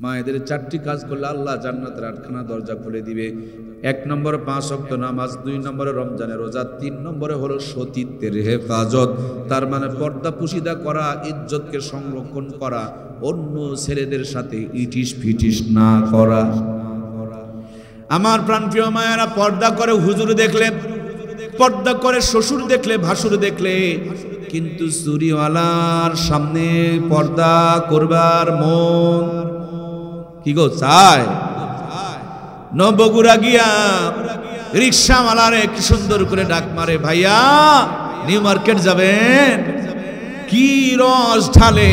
মায়েদের 4টি কাজ করলে আল্লাহ জান্নাতের 8খানা দরজা খুলে দিবে। 1 নম্বরে 5 ওয়াক্ত নামাজ, 2 নম্বরে রমজানের রোজা, 3 নম্বরে হলো সতীত্বের হেফাজত, তার মানে পর্দা পুশিদা করা, ইজ্জতকে সংরক্ষণ করা, অন্য ছেলেদের সাথে ইটিস ফিটিস না করা। আমার প্রাণপ্রিয় মায়েরা, পর্দা করে হুজুর দেখলে, পর্দা করে শ্বশুর দেখলে, ভাসুর দেখলে, কিন্তু চুরিওয়ালার সামনে পর্দা করবার মন কি গো চায়? বগুড়া গিয়া রিক্সাওয়ালারে কি সুন্দর করে ডাক মারে, ভাইয়া নিউ মার্কেট যাবেন, কি রস ঢালে,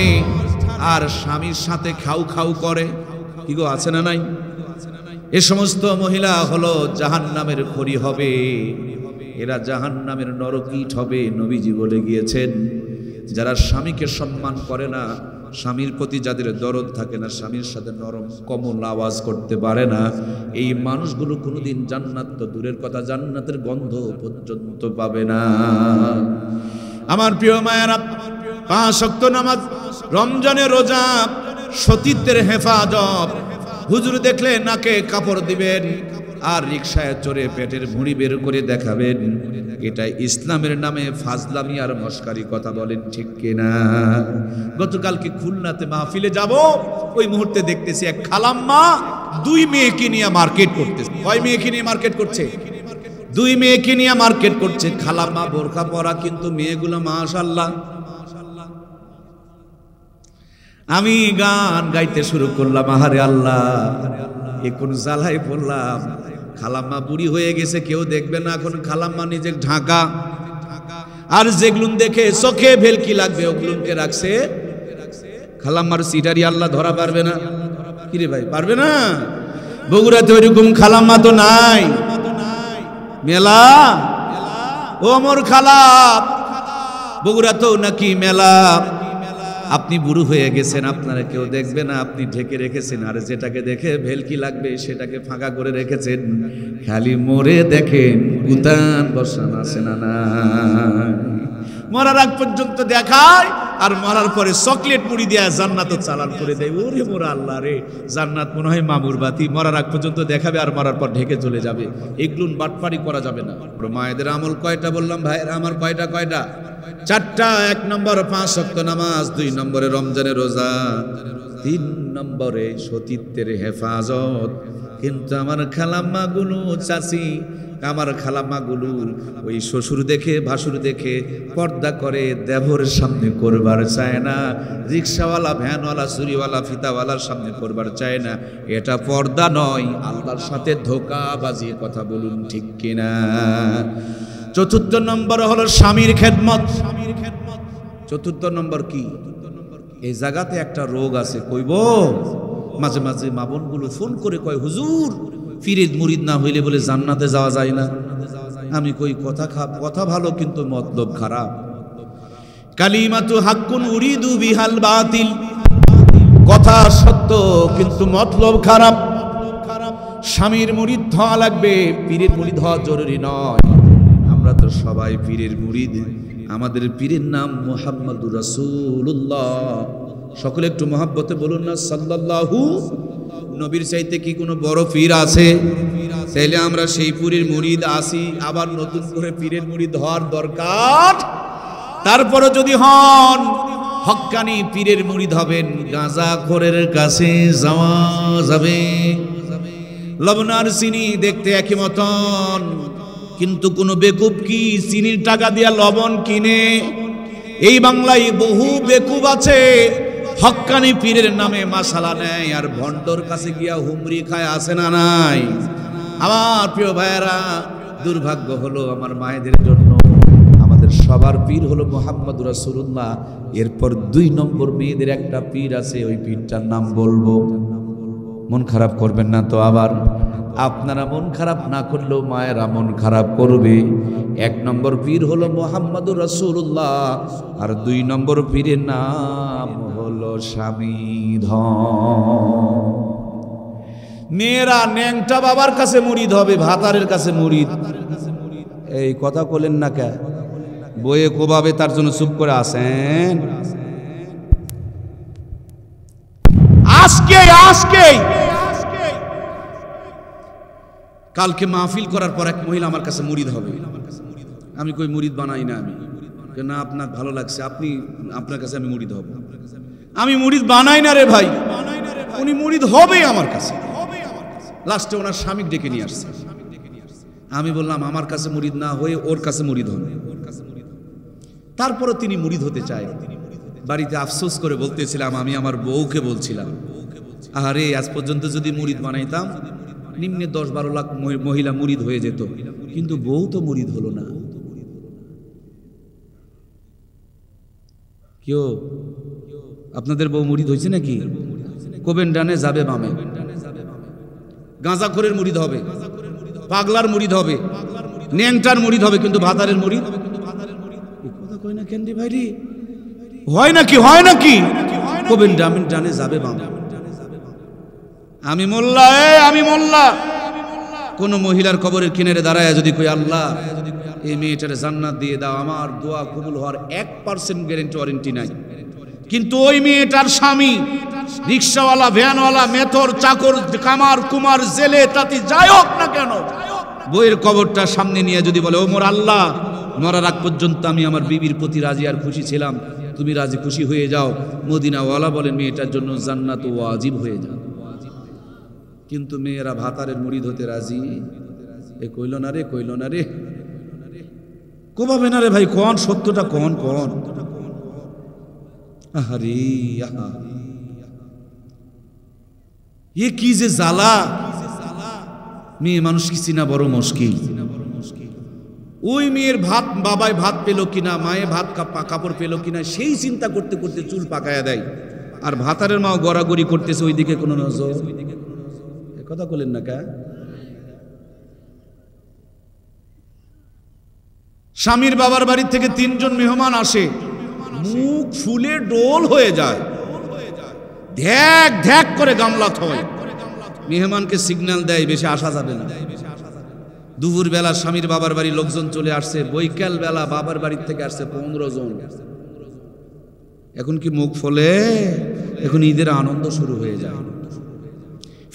আর স্বামীর সাথে খাউ খাউ করে। কি গো আছে না নাই? এ সমস্ত মহিলা হলো জাহান্নামের খড়ি হবে, এরা জাহান্নামের নরকীট হবে। নবীজি বলে গিয়েছেন, যারা স্বামীকে সম্মান করে না, স্বামীর প্রতি যাদের দরদ থাকে না, স্বামীর সাথে নরম কোমল আওয়াজ করতে পারে না, এই মানুষগুলো কোনোদিন জান্নাত তো দূরের কথা, জান্নাতের গন্ধ পর্যন্ত পাবে না। আমার প্রিয় মায়েরা, 5 ওয়াক্ত নামাজ, রমজানের রোজা, সতীত্বের হেফাজত, হুজুর দেখলে নাকে কাপড় দিবেন আর রিকশায় চড়ে পেটের ভুঁড়ি বের করে দেখাবেন, এটা ইসলামের নামে ফাজলামি আর মস্কারি। কথা বলেন ঠিক কিনা? গতকালকে খুলনাতে মাহফিলে যাব, ওই মুহূর্তে দেখতেছি এক খালাম্মা 2 মেয়েকে নিয়ে মার্কেট করতেছে। কয় মেয়েকে নিয়ে মার্কেট করছে? 2 মেয়েকে নিয়ে মার্কেট করছে। খালাম্মা বোরকা পরা, কিন্তু মেয়েগুলো মাশাআল্লাহ। আমি গান গাইতে শুরু করলাম, আহারে আল্লাহ, এ কোন জ্বালায় পড়লাম। খালাম্মা বুড়ি হয়ে গেছে, কেউ দেখবে না, এখন খালাম্মা নিজে ঢাকা, আর যেগুলো দেখে চোখে ভেলকি লাগবে ওগুলোকে রাখছে। খালাম্মার সিটারি আল্লাহ ধরা পারবে না। কিরে ভাই, পারবে না? বগুড়াতে ওইরকম খালাম্মা তো নাই, মেলা। ও মোর খালা, বগুড়াতেও নাকি মেলা। আপনি বুড়ো হয়ে গেছেন, আপনারা কেউ দেখবে না, আপনি ঢেকে রেখেছেন, আর যেটাকে দেখে ভেলকি লাগবে সেটাকে ফাঁকা করে রেখেছেন। খালি মরে দেখেন উতান বসান আছে না না, মরার আগ পর্যন্ত দেখায়, আর মরার পরে চকলেট মুড়ি দেয়া জান্নাত চালান করে দেয়। ওরে মোরা আল্লাহ রে, জান্নাত মনে হয় মামুর বাতি। মরার আগ পর্যন্ত দেখাবে আর মরার পর ঢেকে চলে যাবে। এগুলো বাটপারি করা যাবে না। মায়েদের আমল কয়টা বললাম ভাইয়েরা আমার? কয়টা? 4টা। 1 নম্বর 5 ওয়াক্ত নামাজ, 2 নম্বরে রমজানের রোজা, 3 নম্বরে সতীত্বের হেফাজত। কিন্তু আমার খালাম্মাগুলো, চাচি, আমার খালাম্মাগুলো ওই শ্বশুর দেখে, ভাসুর দেখে পর্দা করে, দেবরের সামনে করবার চায় না, রিক্সাওয়ালা, ভ্যানওয়ালা, চুরিওয়ালা, ফিতাওয়ালার সামনে করবার চায় না। এটা পর্দা নয়, আল্লাহর সাথে ধোঁকাবাজি। কথা বলুন ঠিক কিনা? 4র্থ নম্বর হলো স্বামীর খেদমত। 4র্থ নম্বর কি? এই জায়গাতে একটা রোগ আছে, কইব মাঝে মাঝে মা বোনগুলো ফোন করে কয়, হুজুর ফিরিদ মুরিদ না হইলে বলে জান্নাতে যাওয়া যায় না। আমি কই কথা ভালো, কিন্তু মতলব খারাপ। কালিমাতু হাক্কুন উরিদু বিহাল বাতিল, কথা সত্য কিন্তু মতলব খারাপ। স্বামীর মুরিদ হওয়া লাগবে, পীরের মুরিদ হওয়া জরুরি নয়। আমরা তো সবাই পীরের মুরিদ। আমাদের পীরের নাম মুহাম্মাদুর রাসূলুল্লাহ। সকলে একটু মহব্বতে বলুন না সাল্লাল্লাহু। নবীর চাইতে কি কোনো বড় পীর আছে? তাইলে আমরা সেই পীরের মুরিদ আসি, আবার নতুন করে পীরের মুরিদ হওয়ার দরকার। তারপরে যদি হন হক্কানি পীরের মুরিদ হবেন, গাঁজাখোরের কাছে যাওয়া যাবে। লবণ আর চিনি দেখতে একই মতন, কিন্তু কোন বেকুব কি চিনির টাকা দিয়া লবণ কিনে? এই বাংলায় বহু বেকুব আছে, হক্কানি পীরের নামে মাসালা নেয় আর ভণ্ডর কাছে গিয়া হুমরি খায়। আছে না নাই? আমার প্রিয় ভাইয়েরা, দুর্ভাগ্য হলো আমার মায়েদের জন্য, আমাদের সবার পীর হলো মুহাম্মদুর রাসূলুল্লাহ। এরপর 2 নম্বর মেয়েদের একটা পীর আছে, ওই পীরটার নাম বলবো। মন খারাপ করবেন না তো আবার। আপনারা মন খারাপ না করলেও মায়েরা মন খারাপ করবে। 1 নম্বর পীর হলো মুহাম্মদুর রাসূলুল্লাহ, আর 2 নম্বর পীরের নাম হলো স্বামী ধন। মেয়েরা ন্যাংটা বাবার কাছে মুরিদ হবে, ভাতারের কাছে মুরিদ। এই কথা বলেন না কে? বইয়ে কোভাবে তার জন্য চুপ করে আসেন। আজকে কালকে মাহফিল করার পর এক মহিলা আমার কাছে মুরিদ হবে। আমি কই মুরিদ বানাই না, আমি না আপনার ভালো লাগছে, আপনার কাছে আমি মুরিদ হব। আমি মুরিদ বানাই না রে ভাই, উনি মুরিদ হবে আমার কাছে। লাস্টে ওনার স্বামী ডেকে নিয়ে আসছে। আমি বললাম আমার কাছে মুরিদ না হয়ে ওর কাছে মুরিদ হন। তারপরে তিনি মুরিদ হতে চায়। বাড়িতে আফসোস করে বলতেছিলাম, আমি আমার বউকে বলছিলাম, আরে আজ পর্যন্ত যদি মুরিদ বানাইতাম নিম্নে 10-12 লাখ মহিলা মুরিদ হয়ে যেত, কিন্তু বউ তো মুরিদ হলো না। কেউ আপনাদের বউ মুরিদ হয়েছে নাকি? কোবেন ডানে যাবে বামে। গাঁজাখোরের মুরিদ হবে, পাগলার মুরিদ হবে, ন্যাংটার মুরিদ হবে, কিন্তু ভাতারের মুরিদ কথা কয় না কেন রে ভাই রে? হয় নাকি কোবেন ডানে যাবে বামে। আমি মোল্লা কোন মহিলার কবরের কিনারে দাঁড়ায় যদি কই আল্লাহ এই মেয়েটার জান্নাত দিয়ে দাও, আমার দোয়া কবুল হওয়ার 1% ওয়ারেন্টি নাই। কিন্তু ওই মেয়েটার স্বামী রিক্সাওয়ালা, ভ্যানওয়ালা, মেথর, চাকর, কামার, কুমার, জেলে, তাঁতি যাই হোক না কেন, বইয়ের কবরটা সামনে নিয়ে যদি বলে, ও মোর আল্লাহ, মরার আগ পর্যন্ত আমি আমার বিবির প্রতি রাজি আর খুশি ছিলাম, তুমি রাজি খুশি হয়ে যাও। মদিনাওয়ালা বলেন মেয়েটার জন্য জান্নাত ওয়াজিব হয়ে যাও। কিন্তু মেয়েরা ভাতারের মুরিদ হতে রাজি। এ কইল না রে কোভাবে না রে ভাই, কোন সত্যটা কোন আহারে আহা, এ কি যে জ্বালা। মেয়ে মানুষ কি চিনা বড় মুশকিল। ওই মেয়ের ভাত বাবায় ভাত পেল কিনা, মায়ে ভাত কাপড় পেল কিনা, সেই চিন্তা করতে করতে চুল পাকায়া দেয়। আর ভাতারের মাও গড়াগড়ি করতেছে, ওইদিকে কোনো নজর। কথা বলেন না কা? স্বামীর বাবার বাড়ি থেকে 3 জন মেহমান আসে, মুখ ফুলে ডোল হয়ে যায়, ধ্যাক করে গামলা থয়। মেহমানকে সিগন্যাল দেয় বেশি আসা যাবে না। দুপুর বেলা স্বামীর বাবার বাড়ি লোকজন চলে আসছে, বৈকাল বেলা বাবার বাড়ির থেকে আসছে 15 জন। এখন কি মুখ ফলে? এখন ঈদের আনন্দ শুরু হয়ে যায়।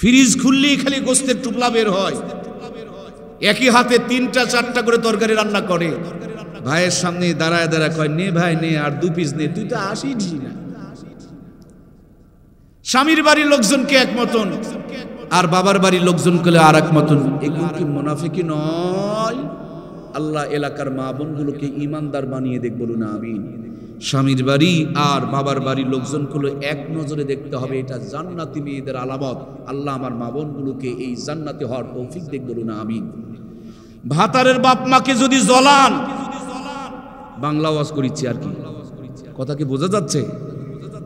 ফ্রিজ খুললেই খালি গোস্তের টুকলা বের হয়। একই হাতে 3টা-4টা করে তরকারি রান্না করে। ভাইয়ের সামনে দাঁড়ায় কয়, নে ভাই নে, আর 2 পিস নে, তুই তো আসিস না। স্বামীর বাড়ির লোকজনকে এক মতন, আর বাবার বাড়ির লোকজনকে আর এক মতন। এগুলো কি মুনাফিকি নয়? আল্লাহ এলাকার মা বোনগুলোকে ইমানদার বানিয়ে দেখ, বলুন আমিন। স্বামীর বাড়ি আর বাবার বাড়ির লোকজনগুলো এক নজরে দেখতে হবে, এটা জান্নাতি মেয়েদের আলামত। আল্লাহ আমার মা বোনগুলোকে এই জান্নাতি হওয়ার তৌফিক দেখ, বলুন আমিন। ভাতারের বাপ মাকে যদি জ্বলান, বাংলা ওয়াজ করিচ্ছি আর কি, কথা কি বোঝা যাচ্ছে?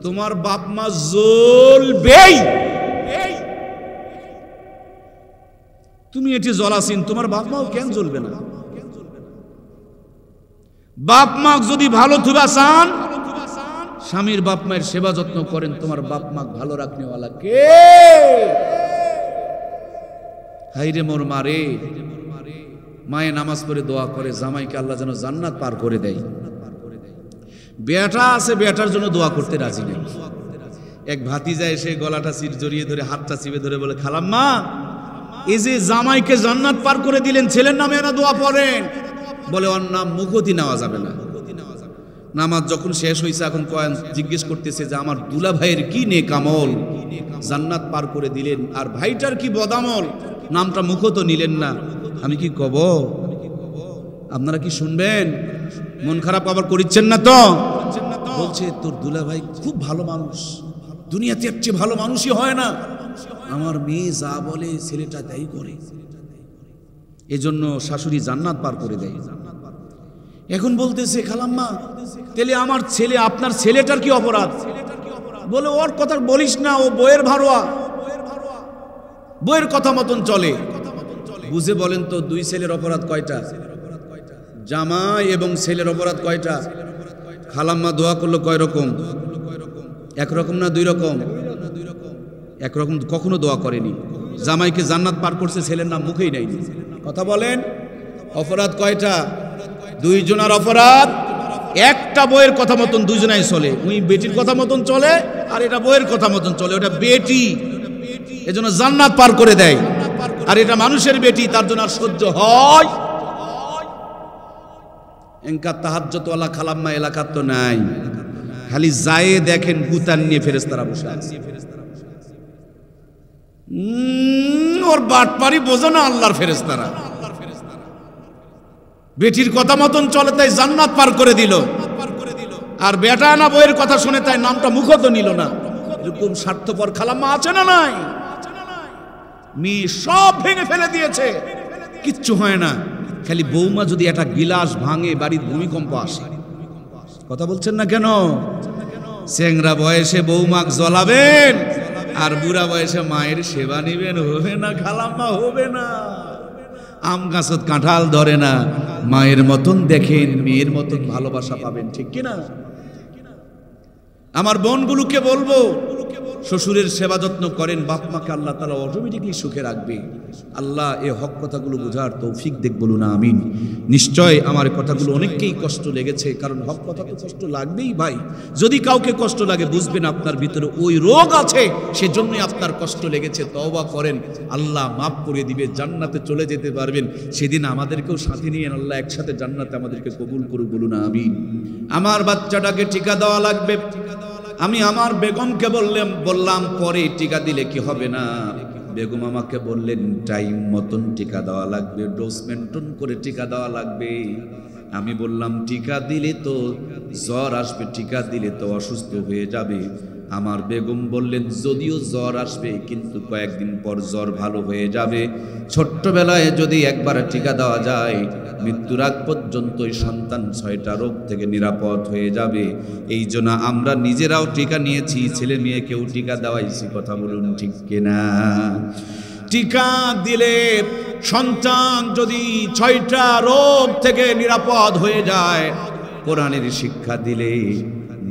তোমার বাপ মা জ্বলবেই। তুমি এটি জ্বলাসীন, তোমার বাপ মাও কেন জ্বলবে না? বাপ মা যদি ভালো থুবা চান, স্বামীর বাপ মায়ের সেবা যত্ন করেন, তোমার বাপ মা ভালো রাখনেওয়ালা কে? হাইরে মোর মারে, মায়ে নামাজ পড়ে দোয়া করে জামাইকে আল্লাহ যেন জান্নাত পার করে দেয়। বেটা আছে, বেটার জন্য দোয়া করতে রাজি নেই। এক ভাতিজা এসে গলাটা জড়িয়ে ধরে, হাতটা চিপে ধরে বলে, খালাম্মা, এই যে জামাইকে জান্নাত পার করে দিলেন, ছেলের নামে এরা দোয়া পড়েন। বলে ওর নাম মুখতি নেওয়া যাবে না। নামাজ যখন শেষ হয়েছে, এখন জিজ্ঞেস করতেছে যে আমার দুলা ভাইয়ের কি নেক আমল জান্নাত পার করে দিলেন, আর ভাইটার কি বদামল, নামটা মুখত নিলেন না। আমি কি কব? আপনারা কি শুনবেন? মন খারাপ আবার করিচ্ছেন না তো? বলছে তোর দুলা ভাই খুব ভালো মানুষ, দুনিয়াতে এর চেয়ে ভালো মানুষই হয় না। আমার মেয়ে যা বলে ছেলেটা তাই করে, এজন্য শাশুড়ি জান্নাত পার করে দেয়। এখন বলতেছে, খালাম্মা, তাহলে আমার ছেলে, আপনার ছেলেটার কি অপরাধ? বলে ওর কথা বলিস না, ও বইয়ের ভাড়োয়া, বইয়ের কথা মতন চলে। বুঝে বলেন তো, 2 ছেলের অপরাধ কয়টা? জামাই এবং ছেলের অপরাধ কয়টা? খালাম্মা দোয়া করলো কয় রকম? একরকম না 2 রকম? একরকম কখনো দোয়া করেনি। জামাইকে জান্নাত পার করছে, ছেলের নাম মুখেই নেয়নি। কথা বলেন, অপরাধ কয়টা? 2 জনের অপরাধ একটা বইয়ের কথা মতন দুজনাই চলে, ওই বেটির কথা মতন চলে আর এটা বইয়ের কথা মতন চলে। ওটা বেটি, এজন্য জান্নাত পার করে দেয়, আর এটা মানুষের বেটি, তার জন্য আর সহ্য হয়। এনকা তাহাজ্জুদওয়ালা খালাম্মা এলাকার তো নাই, খালি যায় দেখেন কুতান নিয়ে ফেরেশতারা বসে আছে। ওর বাটপারি বোঝো না আল্লাহর ফেরেশতারা। বেটির কথা মতন চলে তাই জান্নাত পার করে দিল, আর বেটা না বইয়ের কথা শুনে তাই নামটা মুখত নিল না। এরকম স্বার্থপর খালাম্মা আছে না নাই? মেয়ে সব ভেঙে ফেলে দিয়েছে, কিচ্ছু হয় না। খালি বৌমা যদি একটা গিলাস ভাঙে বাড়ির ভূমিকম্প আসে। কথা বলছেন না কেন? চেংরা বয়সে বৌমাক জ্বলাবেন আর বুড়া বয়সে মায়ের সেবা নিবেন, হবে না খালাম্মা, হবে না। আম গাছত কাঁঠাল ধরে না, মায়ের মতন দেখেন, মেয়ের মতন ভালোবাসা পাবেন, ঠিক কিনা? আমার বোনগুলোকে বলবো, শ্বশুরের সেবা যত্ন করেন, বাপ মাকে আল্লাহ তাআলা অটোমেটিকলি সুখে রাখবে। আল্লাহ এ হক কথাগুলো বোঝার তৌফিক দেখ, বলুন আমিন। নিশ্চয় আমার কথাগুলো অনেককেই কষ্ট লেগেছে, কারণ হক কথা তো কষ্ট লাগবেই ভাই। যদি কাউকে কষ্ট লাগে বুঝবেন আপনার ভিতরে ওই রোগ আছে, সেজন্যই আপনার কষ্ট লেগেছে। তওবা করেন, আল্লাহ মাফ করে দিবে, জান্নাতে চলে যেতে পারবেন। সেদিন আমাদেরকেও সাথে নিয়ে আল্লাহ একসাথে জান্নাতে আমাদেরকে কবুল করুক, বলুন আমিন। আমার বাচ্চাটাকে টিকা দেওয়া লাগবে। আমি আমার বেগমকে বললাম পরে টিকা দিলে কি হবে না। বেগম আমাকে বললেন টাইম মতন টিকা দেওয়া লাগবে, ডোজ মেনটেন করে টিকা দেওয়া লাগবে। আমি বললাম টিকা দিলে তো জ্বর আসবে, টিকা দিলে তো অসুস্থ হয়ে যাবে। আমার বেগম বললেন যদিও জ্বর আসবে কিন্তু কয়েকদিন পর জ্বর ভালো হয়ে যাবে। ছোট্টবেলায় যদি একবার টিকা দেওয়া যায় মৃত্যুর আগ পর্যন্তই সন্তান 6টা রোগ থেকে নিরাপদ হয়ে যাবে। এই জন্য আমরা নিজেরাও টিকা নিয়েছি, ছেলে মেয়েকেও টিকা দেওয়াইছি। কথা বলুন ঠিক কিনা? টিকা দিলে সন্তান যদি 6টা রোগ থেকে নিরাপদ হয়ে যায়, কোরআনের শিক্ষা দিলে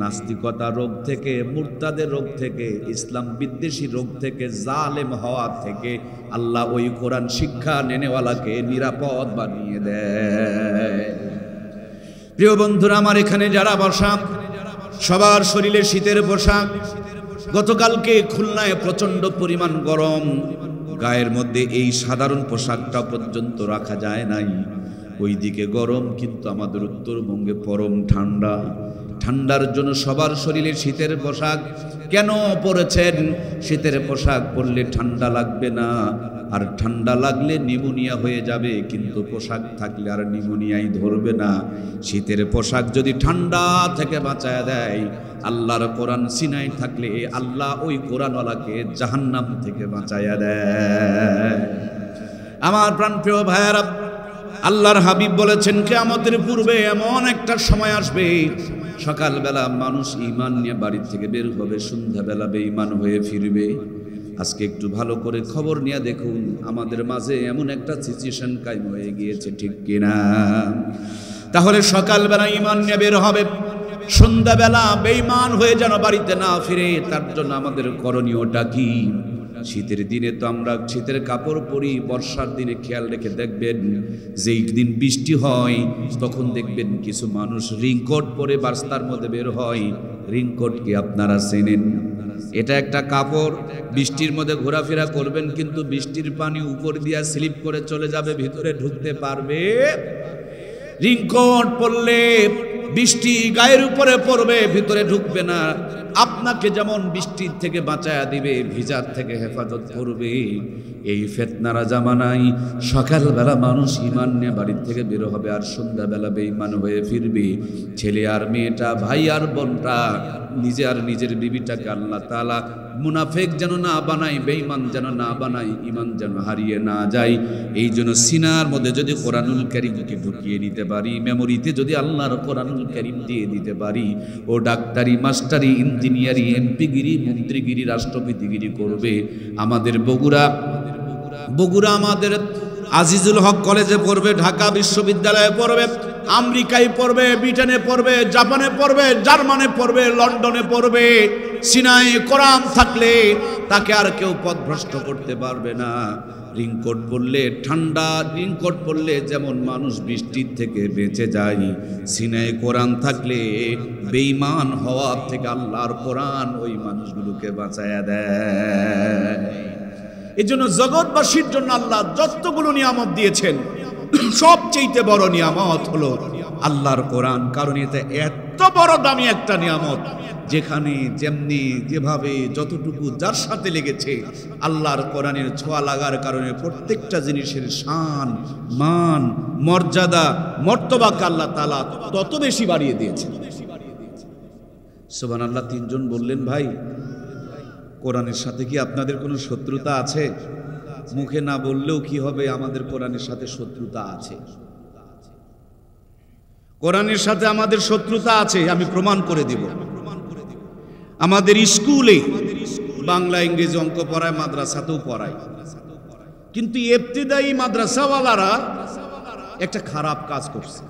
নাস্তিকতা রোগ থেকে, মুরতাদের রোগ থেকে, ইসলাম বিদ্বেষী রোগ থেকে, জালেম হওয়া থেকে আল্লাহ ওই কোরআন শিক্ষা নেনেওয়ালাকে নিরাপদ বানিয়ে দেয়। প্রিয় বন্ধুরা আমার, এখানে যারা বসা সবার শরীরে শীতের পোশাক। গতকালকে খুলনায় প্রচন্ড পরিমাণ গরম, গায়ের মধ্যে এই সাধারণ পোশাকটা পর্যন্ত রাখা যায় নাই। ওইদিকে গরম, কিন্তু আমাদের উত্তরবঙ্গে পরম ঠান্ডা। ঠান্ডার জন্য সবার শরীরে শীতের পোশাক কেন পরেছেন? শীতের পোশাক পরলে ঠান্ডা লাগবে না, আর ঠান্ডা লাগলে নিউমোনিয়া হয়ে যাবে, কিন্তু পোশাক থাকলে আর নিউমোনিয়াই ধরবে না। শীতের পোশাক যদি ঠান্ডা থেকে বাঁচায় দেয়, আল্লাহর কোরআন সিনায় থাকলে আল্লাহ ওই কোরআনওয়ালাকে জাহান্নাম থেকে বাঁচায়া দেয়। আমার প্রাণপ্রিয় ভাইয়েরা, আল্লাহর হাবিব বলেছেন কিয়ামতের পূর্বে এমন একটা সময় আসবে, সকালবেলা মানুষ ঈমান নিয়ে বাড়ি থেকে বের হবে, সন্ধ্যাবেলা বেঈমান হয়ে ফিরবে। আজকে একটু ভালো করে খবর নিয়ে দেখুন, আমাদের মাঝে এমন একটা সিচুয়েশন কায়েম হয়ে গিয়েছে, ঠিক কিনা? তাহলে সকালবেলা ঈমান নিয়ে বের হবে, সন্ধ্যাবেলা বেঈমান হয়ে যেন বাড়িতে না ফিরে, তার জন্য আমাদের করণীয়টা কি? শীতের দিনে তো আমরা শীতের কাপড় পরি, বর্ষার দিনে খেয়াল রেখে দেখবেন যেই দিন বৃষ্টি হয় তখন দেখবেন কিছু মানুষ রিংকোট পরে রাস্তার মধ্যে বের হয়। রিংকোট কি আপনারা চেনেন? এটা একটা কাপড়, বৃষ্টির মধ্যে ঘোরাফেরা করবেন কিন্তু বৃষ্টির পানি উপর দিয়া স্লিপ করে চলে যাবে, ভিতরে ঢুকতে পারবে। রিংকোট পরলে বৃষ্টি গায়ের উপরে পড়বে, ভিতরে ঢুকবে না। আপনাকে যেমন বৃষ্টির থেকে বাঁচায়া দিবে, ভিজার থেকে হেফাজত করবে। এই ফিতনার জামানায় সকালবেলা মানুষ ঈমান নিয়ে বাড়ির থেকে বের হবে, আর সন্ধ্যাবেলা বেঈমান হয়ে ফিরবে। ছেলে আর মেয়েটা, ভাই আর বোনটা, নিজে আর নিজের বিবিটাকে আল্লাহ তাআলা মুনাফিক যেন না বানাই, বেঈমান যেন না বানাই, ঈমান যেন হারিয়ে না যায়। এই জন্য সিনার মধ্যে যদি কোরআনুল কারীমকে ঢুকিয়ে নিতে পারি, মেমোরিতে যদি আল্লাহর কোরআনুল কারীম দিয়ে দিতে পারি, ও ডাক্তারি, মাস্টারি, ইঞ্জিনিয়ারি, এমপিগিরি, মন্ত্রীগিরি, রাষ্ট্রপতিগিরি করবে। আমাদের বগুড়া আমাদের আজিজুল হক কলেজে পড়বে, ঢাকা বিশ্ববিদ্যালয়ে পড়বে, আমেরিকায় পড়বে, ব্রিটেনে পড়বে, জাপানে পড়বে, জার্মানে পড়বে, লন্ডনে পড়বে। সিনায় কোরআন থাকলে তাকে আর কেউ পথভ্রষ্ট করতে পারবে না। রিংকোট পরলে ঠান্ডা, রিংকোট পরলে যেমন মানুষ বৃষ্টির থেকে বেঁচে যায়, সিনায় কোরআন থাকলে বেঈমান হওয়ার থেকে আল্লাহর কোরআন ওই মানুষগুলোকে বাঁচায়া দেয়। এই জন্য জগৎবাসীর জন্য আল্লাহ যতগুলো নিয়ামত দিয়েছেন, সবচেয়ে বড় নিয়ামত হলো আল্লাহর কোরআন। কারণ এটা এত বড় দামি একটা নিয়ামত, যেখানে যেমনি যেভাবে যতটুকু যার সাথে লেগেছে, আল্লাহর কোরআনের ছোঁয়া লাগার কারণে প্রত্যেকটা জিনিসের শান, মান, মর্যাদা, মর্তবাকে আল্লাহ তাআলা তত বেশি বাড়িয়ে দিয়েছে। সুবহানাল্লাহ। তিনজন বললেন, ভাই কোরআনের সাথে কি আপনাদের কোনো শত্রুতা আছে? মুখে না বললেও কি হবে, আমাদের কোরআনের সাথে শত্রুতা আছে। কোরআনের সাথে আমাদের শত্রুতা আছে, আমি প্রমাণ করে দিব। আমাদের স্কুলে বাংলা, ইংরেজি, অঙ্ক পড়ায়, মাদ্রাসাতেও পড়ায়, কিন্তু ইবতিদায়ী মাদ্রাসাওয়ালারা একটা খারাপ কাজ করছে,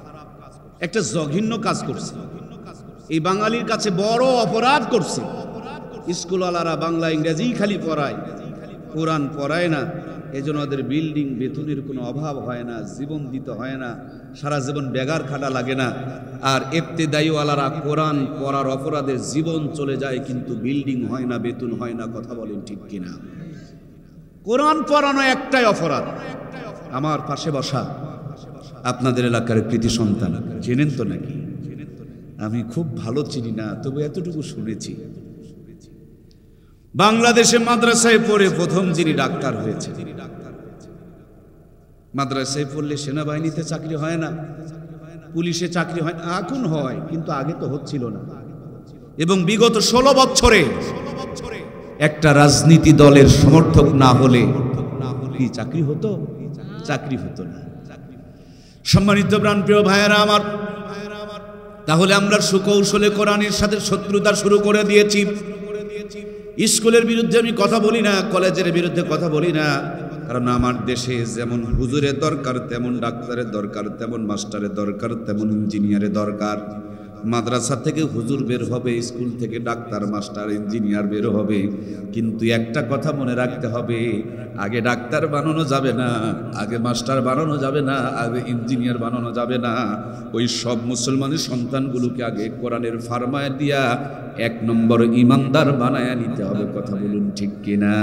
একটা জঘন্য কাজ করছে, এই বাঙালির কাছে বড় অপরাধ করছে। স্কুলওয়ালারা বাংলা ইংরেজি খালি পড়ায়, কোরআন পড়ায় না। এই জন্য ওদের বিল্ডিং বেতনের কোনো অভাব হয় না, জীবন দিতে হয় না, সারা জীবন বেগার খাটা লাগে না। আর ইবতিদায়ীওয়ালারা কোরআন পড়ার অপরাধে জীবন চলে যায়, কিন্তু বিল্ডিং হয় না, বেতন হয় না। কথা বলেন ঠিক কিনা? কোরআন পড়ানো একটাই অপরাধ। আমার পাশে বসা আপনাদের এলাকার কৃতি সন্তান, চেনেন তো নাকি? আমি খুব ভালো চিনি না, তবে এতটুকু শুনেছি, বাংলাদেশে মাদ্রাসায় পড়ে প্রথম যিনি ডাক্তার হয়েছে। মাদ্রাসায় পড়লে সেনাবাহিনীতে চাকরি হয় না, পুলিশে চাকরি হয় না, এখন হয়, কিন্তু আগে তো হচ্ছিল না। এবং বিগত 16 বছরে একটা রাজনীতি দলের সমর্থক না হলে কি চাকরি হতো? চাকরি হতো না। সম্মানিত প্রাণপ্রিয় ভাইয়েরা আমার, তাহলে আমরা সুকৌশলে কোরআনের সাথে শত্রুতা শুরু করে দিয়েছি। স্কুলের বিরুদ্ধে আমি কথা বলি না, কলেজের বিরুদ্ধে কথা বলি না, কারণ আমার দেশে যেমন হুজুরের দরকার, তেমন ডাক্তারের দরকার, তেমন মাস্টারের দরকার, তেমন ইঞ্জিনিয়ারের দরকার। মাদ্রাসা থেকে হুজুর বের হবে, স্কুল থেকে ডাক্তার, মাস্টার, ইঞ্জিনিয়ার বের হবে, কিন্তু একটা কথা মনে রাখতে হবে, আগে ডাক্তার বানানো যাবে না, আগে মাস্টার বানানো যাবে না, আগে ইঞ্জিনিয়ার বানানো যাবে না। ওই সব মুসলমানের সন্তানগুলোকে আগে কোরআনের ফারমায় দিয়া 1 নম্বর ইমানদার বানায়া নিতে হবে। কথা বলুন ঠিক কিনা?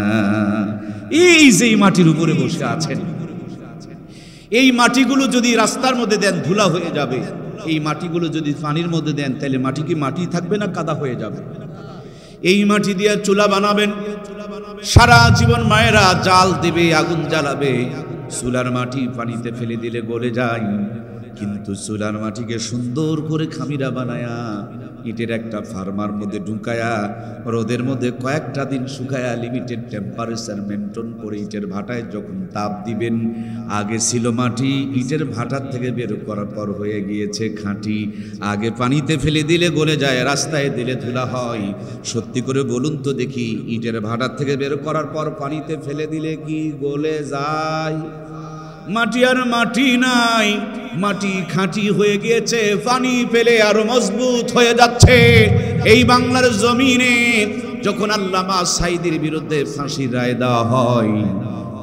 এই যে মাটির উপরে বসে আছেন, এই মাটিগুলো যদি রাস্তার মধ্যে দেন ধুলা হয়ে যাবে, এই মাটিগুলো যদি পানির মধ্যে দেন তাহলে মাটি কি মাটি থাকবে না কাদা হয়ে যাবে? এই মাটি দিয়ে চুলা বানাবেন, সারা জীবন মায়েরা জাল দেবে, আগুন জ্বালাবে। চুলার মাটি পানিতে ফেলে দিলে গলে যায়, কিন্তু চুলার মাটিকে সুন্দর করে খামিরা বানায়া ইটের একটা ফার্মার মধ্যে ঢুকায়া রোদের মধ্যে কয়েকটা দিন শুকায়া লিমিটেড টেম্পারেচার মেনটেন করে ইটের ভাটায় যখন তাপ দিবেন, আগে ছিল মাটি, ইটের ভাটার থেকে বের করার পর হয়ে গিয়েছে খাঁটি। আগে পানিতে ফেলে দিলে গলে যায়, রাস্তায় দিলে ধুলা হয়। সত্যি করে বলুন তো দেখি, ইটের ভাটার থেকে বের করার পর পানিতে ফেলে দিলে কি গলে যায়? মাটি আর মাটি নাই, মাটি খাঁটি হয়ে গিয়েছে, পানি পেলে আরো মজবুত হয়ে যাচ্ছে। এই বাংলার জমিনে যখন আল্লামা সাঈদীর বিরুদ্ধে ফাঁসির রায় দেওয়া হয়,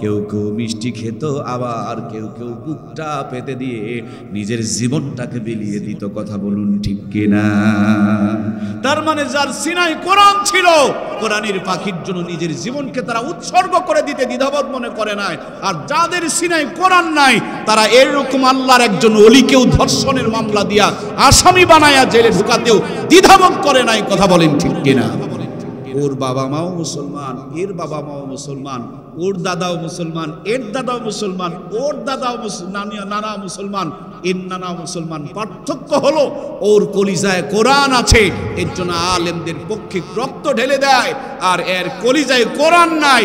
কেউ কেউ মিষ্টি খেত, আবার কেউ কেউ বুকটা পেতে দিয়ে নিজের জীবনটাকে বিলিয়ে দিত। কথা বলুন ঠিক কিনা? তার মানে যার সিনায় কোরআন ছিল, কোরআনের পাখির জন্য নিজের জীবনকে তারা উৎসর্গ করে দিতে দ্বিধাবোধ মনে করে নাই। আর যাদের সিনায় কোরআন নাই, তারা এরকম আল্লাহর একজন ওলিকেও ধর্ষণের মামলা দিয়া আসামি বানায়া জেলে ঢুকাতেও দ্বিধাবোধ করে নাই। কথা বলেন ঠিক কিনা? ওর বাবা মাও মুসলমান, এর বাবা মাও মুসলমান, ওর দাদাও মুসলমান, এর দাদাও মুসলমান, ওর দাদাও নানা মুসলমান, এর নানা মুসলমান। পার্থক্য হলো ওর কলিজায় কোরআন আছে, এর জন্য আলেমদের পক্ষে রক্ত ঢেলে দেয়, আর এর কলিজায় কোরআন নাই,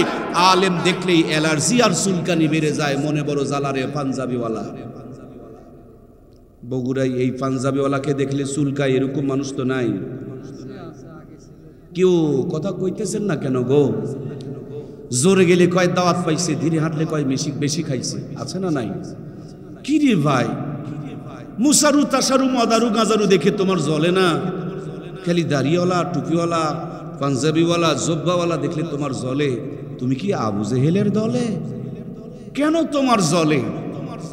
আলেম দেখলেই অ্যালার্জি আর চুলকানি বেড়ে যায়। মনে বড় জ্বালারে পাঞ্জাবিওয়ালা। বগুড়ায় এই পাঞ্জাবিওয়ালাকে দেখলে চুলকায়, এরকম মানুষ তো নাই। কেউ কথা কইতেছেন না কেন গো? জোরে গেলে কয় দাওয়াত পাইছে, ধীরে হাঁটলে কয় বেশি খাইছে। আছে না নাই? কি রে ভাই, মুসারু তাসারু মদারু গাজারু দেখে তোমার জ্বলে না? খালি দাড়িওয়ালা, টুপিওয়ালা, পাঞ্জাবিওয়ালা, জব্বাওয়ালা দেখলে তোমার জ্বলে? তুমি কি আবু জেহেলের দলে? কেন তোমার জলে?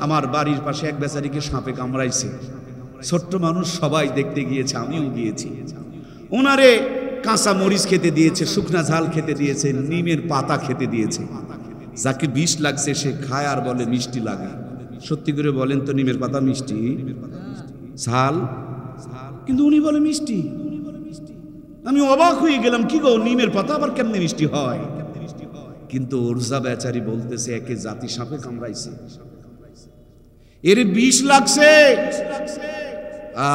আমার বাড়ির পাশে এক বেচারিকে সাপে কামড়াইছে, ছোট্ট মানুষ, সবাই দেখতে গিয়েছে, আমিও গিয়েছি। ওনারে কাঁচা মরিচ খেতে দিয়েছে, শুকনা ঝাল খেতে দিয়েছে, নিমের পাতা খেতে দিয়েছে। যাকে বিষ লাগছে সে খায় আর বলে মিষ্টি লাগে। সত্যি করে বলেন তো, নিমের পাতা মিষ্টি? ঝাল, কিন্তু উনি বলে মিষ্টি। আমি অবাক হয়ে গেলাম, কি গো, নিমের পাতা আবার কেমনে মিষ্টি হয়? কিন্তু ওরজা বেচারি বলতেছে একে জাতি সাপে কামড়াইছে, এর বিষ লাগছে,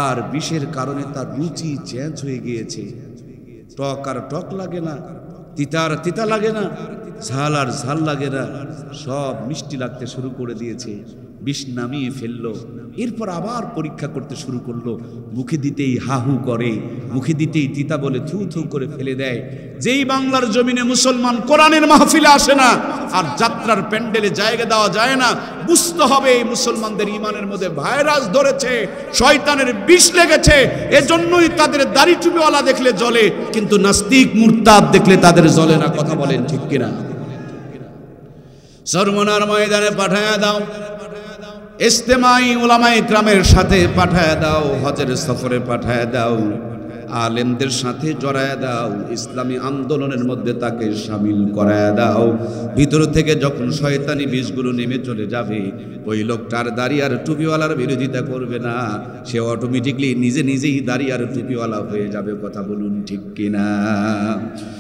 আর বিষের কারণে তার রুচি চেঞ্জ হয়ে গিয়েছে। টক আর টক লাগে না, তিতা আর তিতা লাগে না, ঝাল আর ঝাল লাগে না, সব মিষ্টি লাগতে শুরু করে দিয়েছে। বিষ নামিয়ে ফেললো, এরপর আবার পরীক্ষা করতে শুরু করলো। মুখে দিতেই হাহু করে, মুখে দিতেই তিতা বলে থু থু করে ফেলে দেয়। যেই বাংলার জমিনে মুসলমান কোরআনের মাহফিলে আসে না আর যাত্রার প্যান্ডেলে জায়গা দেওয়া যায় না, বুঝতে হবে এই মুসলমানদের ইমানের মধ্যে ভাইরাস ধরেছে, শয়তানের বিষ লেগেছে। এজন্যই তাদের দাড়ি টুপিওয়ালা দেখলে জ্বলে, কিন্তু নাস্তিক মুরতাদ দেখলে তাদের জ্বলে না। কথা বলেন ঠিক কিনা? সরমনার ময়দানে পাঠায়া দাও, ইজতেমাই উলামায়ে ইকরামের সাথে পাঠায়া দাও, হজের সফরে পাঠায়া দাও, আলেমদের সাথে জড়ায়া দাও, ইসলামী আন্দোলনের মধ্যে তাকে শামিল করায়া দাও। ভিতর থেকে যখন শয়তানি বিষগুলো নেমে চলে যাবে, ওই লোকটার দাড়ি আর টুপিওয়ালার বিরোধিতা করবে না, সে অটোমেটিকলি নিজে নিজেই দাড়ি আর টুপিওয়ালা হয়ে যাবে। কথা বলুন ঠিক কিনা?